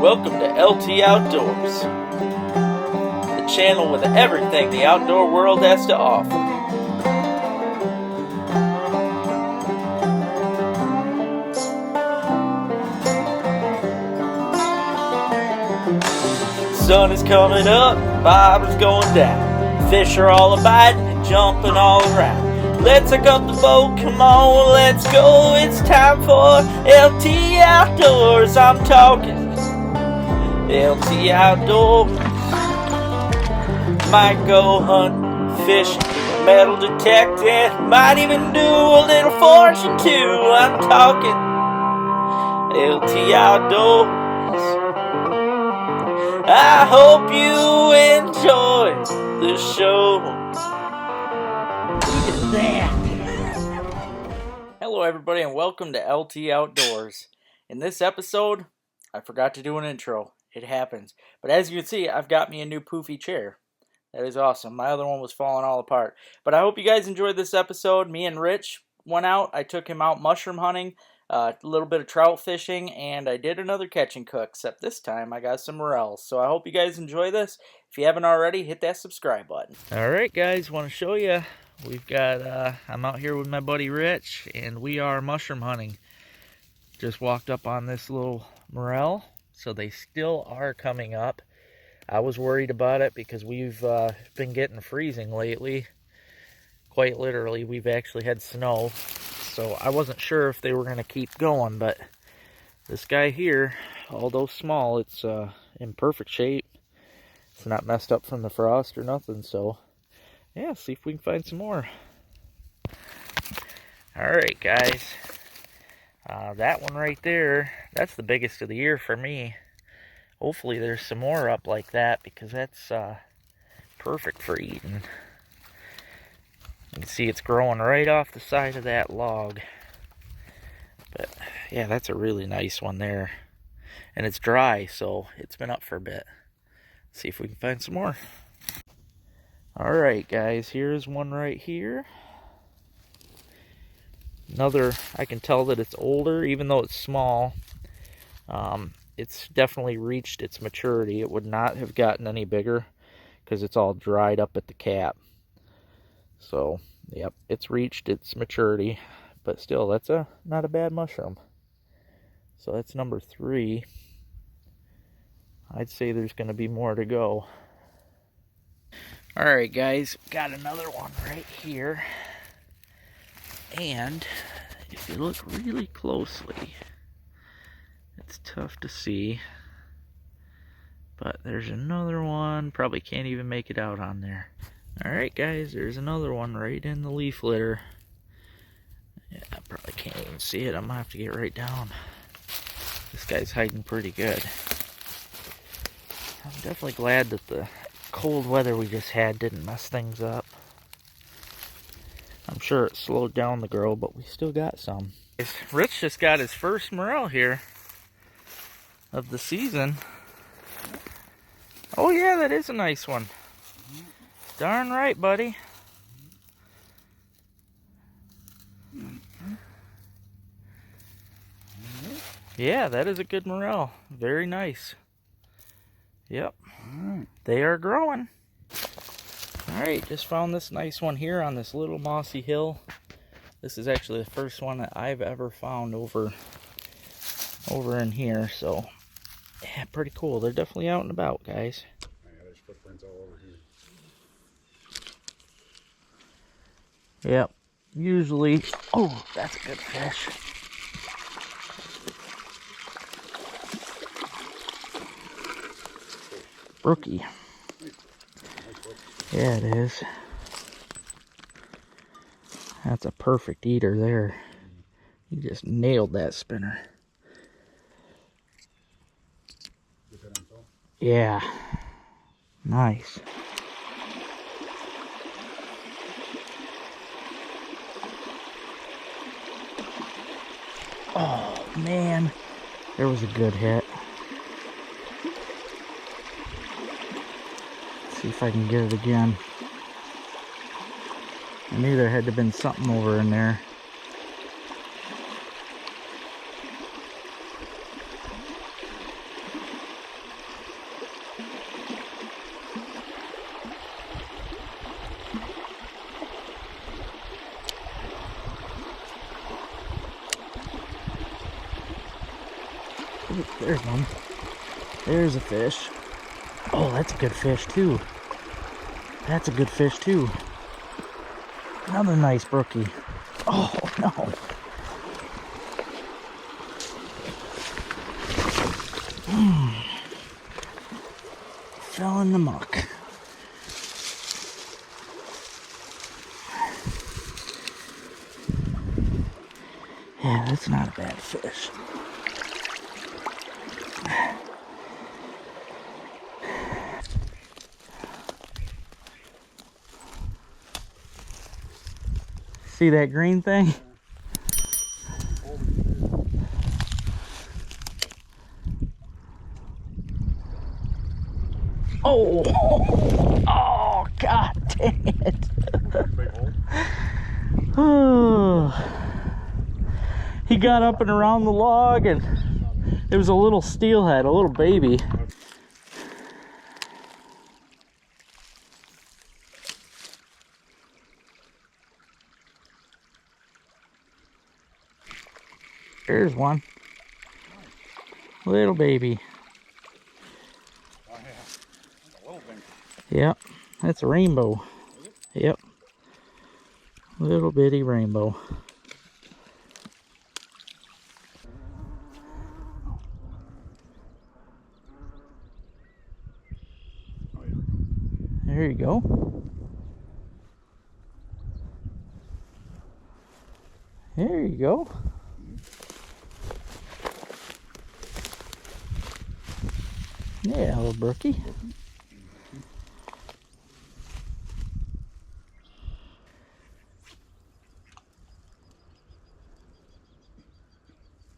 Welcome to LT Outdoors, the channel with everything the outdoor world has to offer. The sun is coming up, bobber's going down. Fish are all a-biting and jumping all around. Let's hook up the boat, come on, let's go. It's time for LT Outdoors. I'm talking LT Outdoors. Might go hunting, fishing, metal detecting, might even do a little fortune too. I'm talking LT Outdoors. I hope you enjoy the show. Look at that. Hello everybody and welcome to LT Outdoors. In this episode, I forgot to do an intro. It happens. But as you can see, I've got me a new poofy chair. That is awesome. My other one was falling all apart. But I hope you guys enjoyed this episode. Me and Rich went out. I took him out mushroom hunting, a little bit of trout fishing, and I did another catch and cook, except this time I got some morels. So I hope you guys enjoy this. If you haven't already, hit that subscribe button. Alright guys, want to show you. We've got, I'm out here with my buddy Rich, and we are mushroom hunting. Just walked up on this little morel, so they still are coming up. I was worried about it because we've been getting freezing lately. Quite literally, we've actually had snow. So I wasn't sure if they were going to keep going, but this guy here, although small, it's in perfect shape. It's not messed up from the frost or nothing, so yeah, see if we can find some more. Alright guys, that one right there, that's the biggest of the year for me. Hopefully there's some more up like that because that's perfect for eating. You can see it's growing right off the side of that log. But yeah, that's a really nice one there. And it's dry, so it's been up for a bit. Let's see if we can find some more. Alright guys, here's one right here. Another, I can tell that it's older, even though it's small. It's definitely reached its maturity. It would not have gotten any bigger because it's all dried up at the cap. So, yep, it's reached its maturity. But still, that's not a bad mushroom. So that's number 3. I'd say there's going to be more to go. Alright guys, got another one right here. And if you look really closely, it's tough to see, but there's another one. Probably can't even make it out on there. Alright guys, there's another one right in the leaf litter. Yeah, I probably can't even see it. I'm gonna have to get right down. This guy's hiding pretty good. I'm definitely glad that the cold weather we just had didn't mess things up. I'm sure it slowed down the grow, but we still got some. Rich just got his first morel here of the season. Oh yeah, that is a nice one. Darn right, buddy. Yeah, that is a good morel. Very nice. Yep. They are growing. Alright, just found this nice one here on this little mossy hill. This is actually the first one that I've ever found over in here, so yeah, pretty cool. They're definitely out and about, guys. Yeah, there's footprints all over here. Yep. Usually, oh, that's a good fish. Brookie. Yeah, it is. That's a perfect eater there. You just nailed that spinner. Yeah. Nice. Oh, man. There was a good hit. Let's see if I can get it again. I knew there had to have been something over in there. There's one. There's a fish. Oh, that's a good fish too. That's a good fish too. Another nice brookie. Oh no. Fell in the muck. Yeah, that's not a bad fish. See that green thing? Oh, oh, god dang it. Oh. He got up and around the log, and it was a little steelhead, a little baby. There's one. Little baby. Oh, yeah. A little thing. Yep, that's a rainbow. Yep. Little bitty rainbow. Oh, yeah. There you go. There you go. Yeah, little brookie.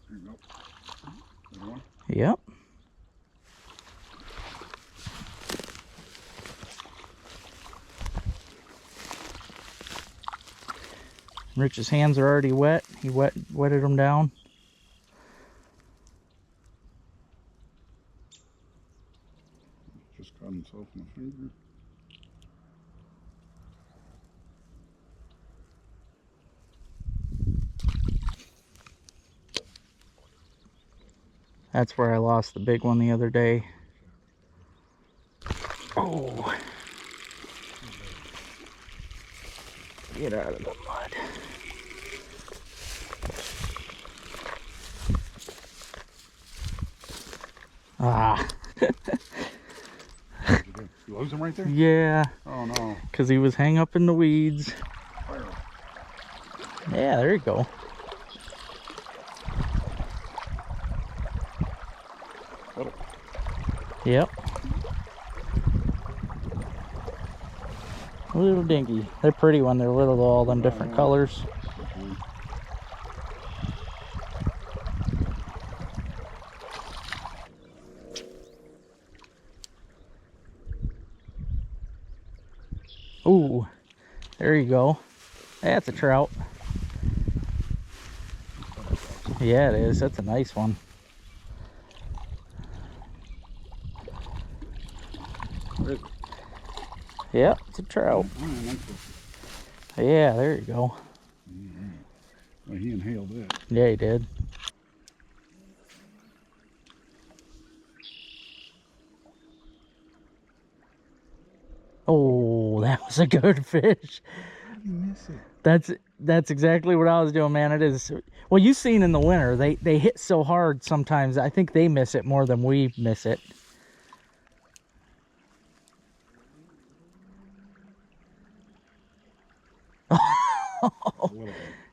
There you go. Another one? Yep. Rich's hands are already wet. He wetted them down. Just caught himself in the finger. That's where I lost the big one the other day. Oh. Get out of the mud. Ah. You lose him right there? Yeah. Oh no. Because he was hang up in the weeds. Yeah, there you go. Little. Yep. A little dinky. They're pretty when they're little, though, all them different colors. Ooh, there you go. That's a trout. Yeah, it is. That's a nice one. Where is it? Yep, it's a trout. Oh, nice one. Yeah, there you go. Well, he inhaled it. Yeah, he did. Oh, that was a good fish. How did he miss it? That's exactly what I was doing, man. It is. Well, you've seen in the winter, they hit so hard sometimes. I think they miss it more than we miss it.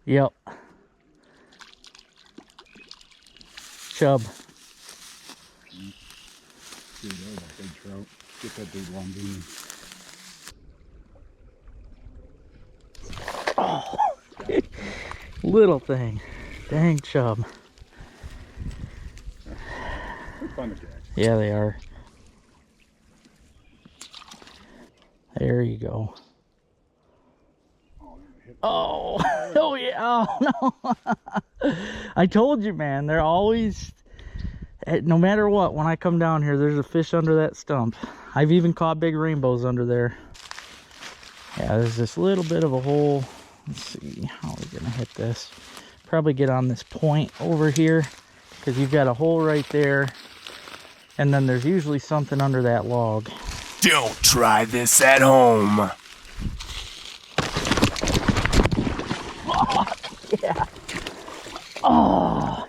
Yep. Chub. Dude, that was a big trout. Get that big one, dude. Oh, little thing. Dang chub. They're fun to catch. Yeah, they are. There you go. Oh, oh yeah. Oh no. I told you, man. They're always, no matter what, when I come down here, there's a fish under that stump. I've even caught big rainbows under there. Yeah, there's this little bit of a hole. Let's see, how are we gonna hit this? Probably get on this point over here because you've got a hole right there, and then there's usually something under that log. Don't try this at home. Oh, yeah. Oh.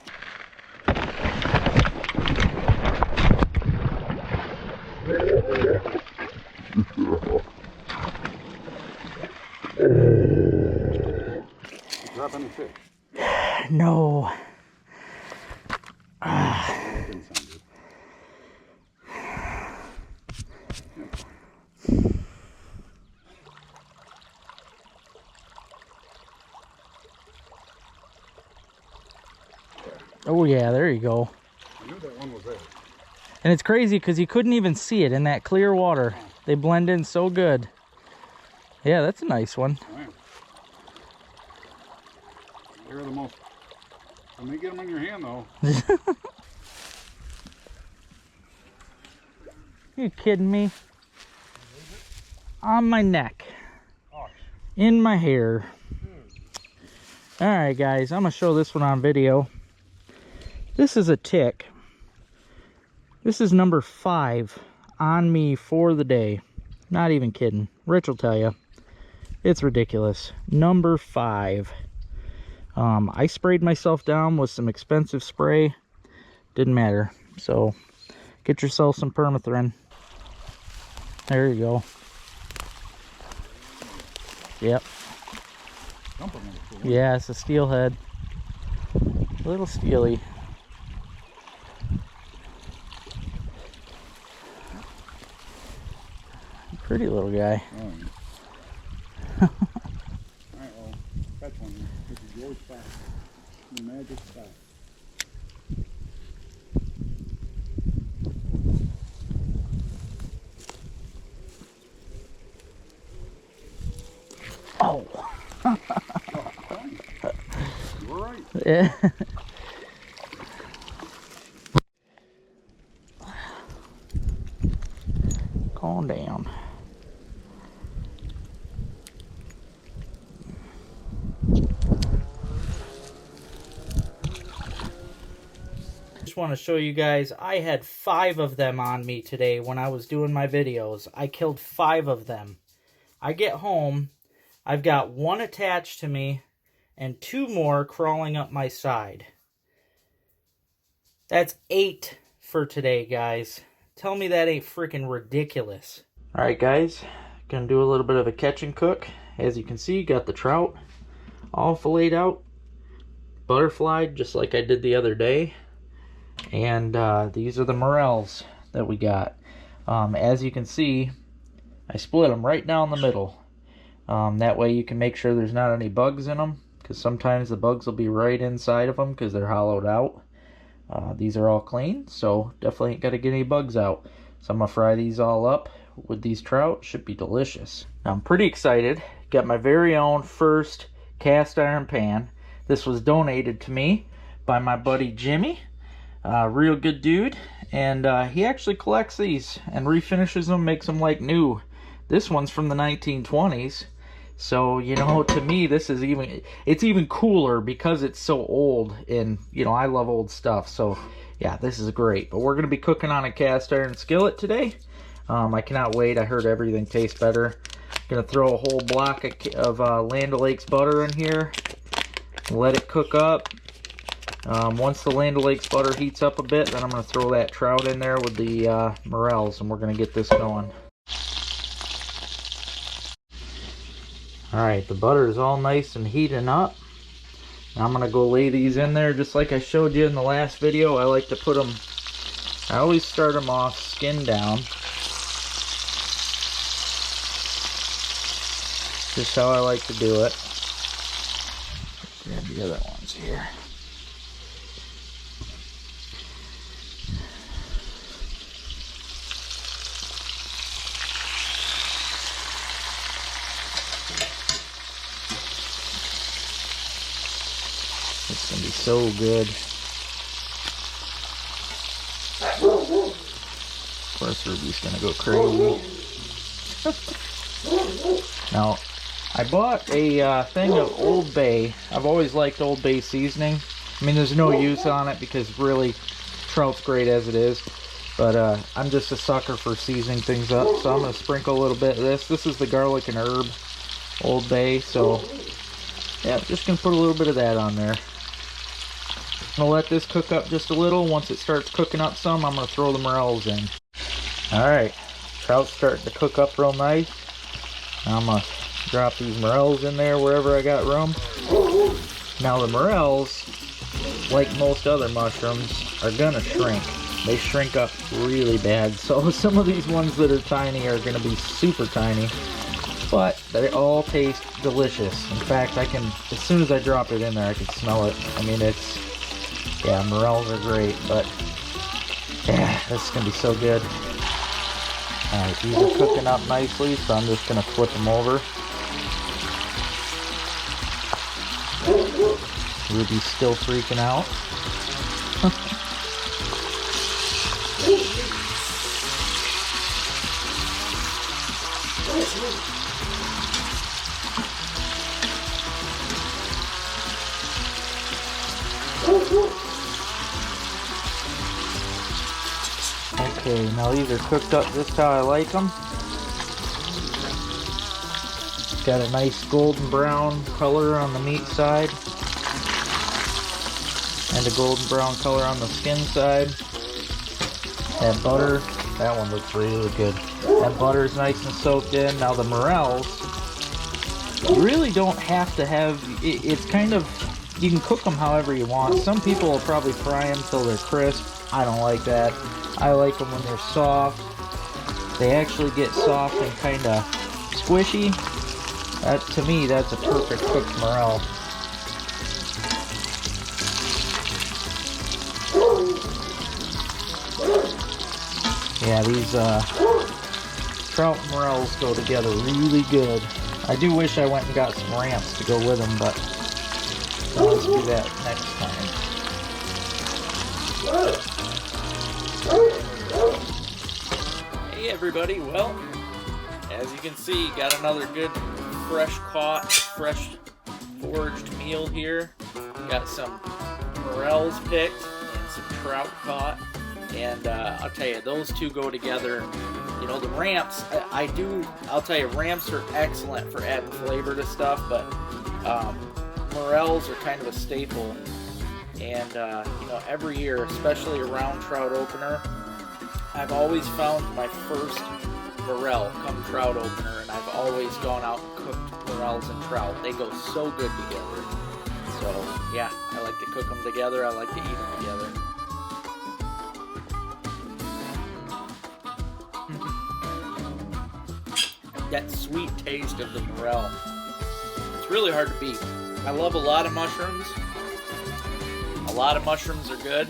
Drop any fish? No. That didn't sound good. Oh yeah, there you go. I knew that one was there. And it's crazy because you couldn't even see it in that clear water. They blend in so good. Yeah, that's a nice one. Man. They're the most. When they get them in your hand, though. You kidding me? On my neck. In my hair. Alright guys, I'm going to show this one on video. This is a tick. This is number 5 on me for the day. Not even kidding. Rich will tell you. It's ridiculous. Number 5. I sprayed myself down with some expensive spray. Didn't matter. So, get yourself some permethrin. There you go. Yep. Yeah, it's a steelhead. A little steely. Pretty little guy. Alright, well, catch one. This is your spot. The magic spot. Oh. You were right. Yeah. Calm down. Just want to show you guys, I had 5 of them on me today when I was doing my videos. I killed 5 of them. I get home, I've got 1 attached to me and 2 more crawling up my side. That's 8 for today, guys. Tell me that ain't freaking ridiculous. Alright guys, gonna do a little bit of a catch and cook. As you can see, got the trout all filleted out, butterflied just like I did the other day. And these are the morels that we got. As you can see, I split them right down the middle. That way you can make sure there's not any bugs in them, because sometimes the bugs will be right inside of them because they're hollowed out. These are all clean, so definitely ain't got to get any bugs out. So I'm going to fry these all up with these trout. Should be delicious. Now I'm pretty excited. Got my very own first cast iron pan. This was donated to me by my buddy Jimmy. Real good dude. And he actually collects these and refinishes them, makes them like new. This one's from the 1920s. So, you know, to me, this is it's even cooler because it's so old, and, you know, I love old stuff. So, yeah, this is great. But we're going to be cooking on a cast iron skillet today. I cannot wait. I heard everything tastes better. Going to throw a whole block of Land O'Lakes butter in here. Let it cook up. Once the Land O'Lakes butter heats up a bit, then I'm going to throw that trout in there with the morels, and we're going to get this going. Alright, the butter is all nice and heating up. Now I'm going to go lay these in there just like I showed you in the last video. I like to put them, I always start them off skin down. Just how I like to do it. Grab the other ones here. It's gonna be so good. Of course, Ruby's gonna go crazy. Now, I bought a thing of Old Bay. I've always liked Old Bay seasoning. I mean, there's no use on it because really, trout's great as it is. But I'm just a sucker for seasoning things up, so I'm going to sprinkle a little bit of this. This is the garlic and herb Old Bay, so yeah, just going to put a little bit of that on there. I'm going to let this cook up just a little. Once it starts cooking up some, I'm going to throw the morels in. Alright, trout's starting to cook up real nice. Now I'm going to drop these morels in there wherever I got room. Now the morels, like most other mushrooms, are going to shrink. They shrink up really bad, so some of these ones that are tiny are going to be super tiny, but they all taste delicious. In fact, I can, as soon as I drop it in there, I can smell it. I mean, yeah, morels are great, but yeah, this is going to be so good. Alright, these are cooking up nicely, so I'm just going to flip them over. Ruby's still freaking out. Okay, now these are cooked up just how I like them. Got a nice golden brown color on the meat side and a golden brown color on the skin side. That butter, that one looks really good. That butter is nice and soaked in. Now the morels, you really don't have to have, it's kind of, you can cook them however you want. Some people will probably fry them till they're crisp. I don't like that. I like them when they're soft. They actually get soft and kind of squishy. That, to me, that's a perfect cooked morel. Yeah, these trout and morels go together really good. I do wish I went and got some ramps to go with them, but let's do that next time. Hey everybody, well, as you can see, got another good fresh caught, fresh foraged meal here. Got some morels picked and some trout caught. And I'll tell you, those two go together. You know, the ramps, I'll tell you, ramps are excellent for adding flavor to stuff, but morels are kind of a staple. And, you know, every year, especially around trout opener, I've always found my first morel come trout opener, and I've always gone out and cooked morels and trout. They go so good together. So, yeah, I like to cook them together. I like to eat them together. That sweet taste of the morel, it's really hard to beat. I love a lot of mushrooms. A lot of mushrooms are good,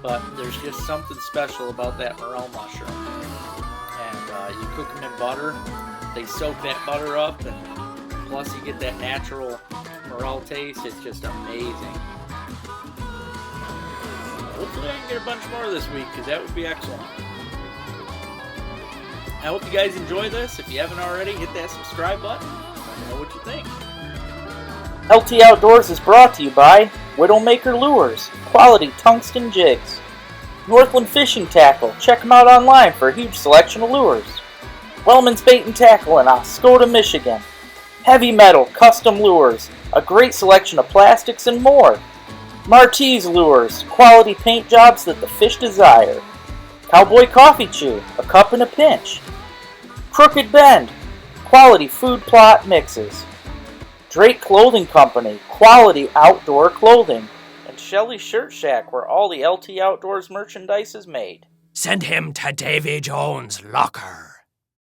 but there's just something special about that morel mushroom. And you cook them in butter, they soak that butter up, and plus you get that natural morel taste. It's just amazing. Hopefully I can get a bunch more this week, because that would be excellent. I hope you guys enjoy this. If you haven't already, hit that subscribe button. Let me know what you think. LT Outdoors is brought to you by Widowmaker Lures, quality tungsten jigs. Northland Fishing Tackle, check them out online for a huge selection of lures. Wellman's Bait and Tackle in Oscoda, Michigan. Heavy Metal Custom Lures, a great selection of plastics and more. Martese Lures, quality paint jobs that the fish desire. Cowboy Coffee Chew, a cup in a pinch. Crooked Bend, quality food plot mixes. Drake Clothing Company, quality outdoor clothing. And Shelley Shirt Shack, where all the LT Outdoors merchandise is made. Send him to Davy Jones' locker.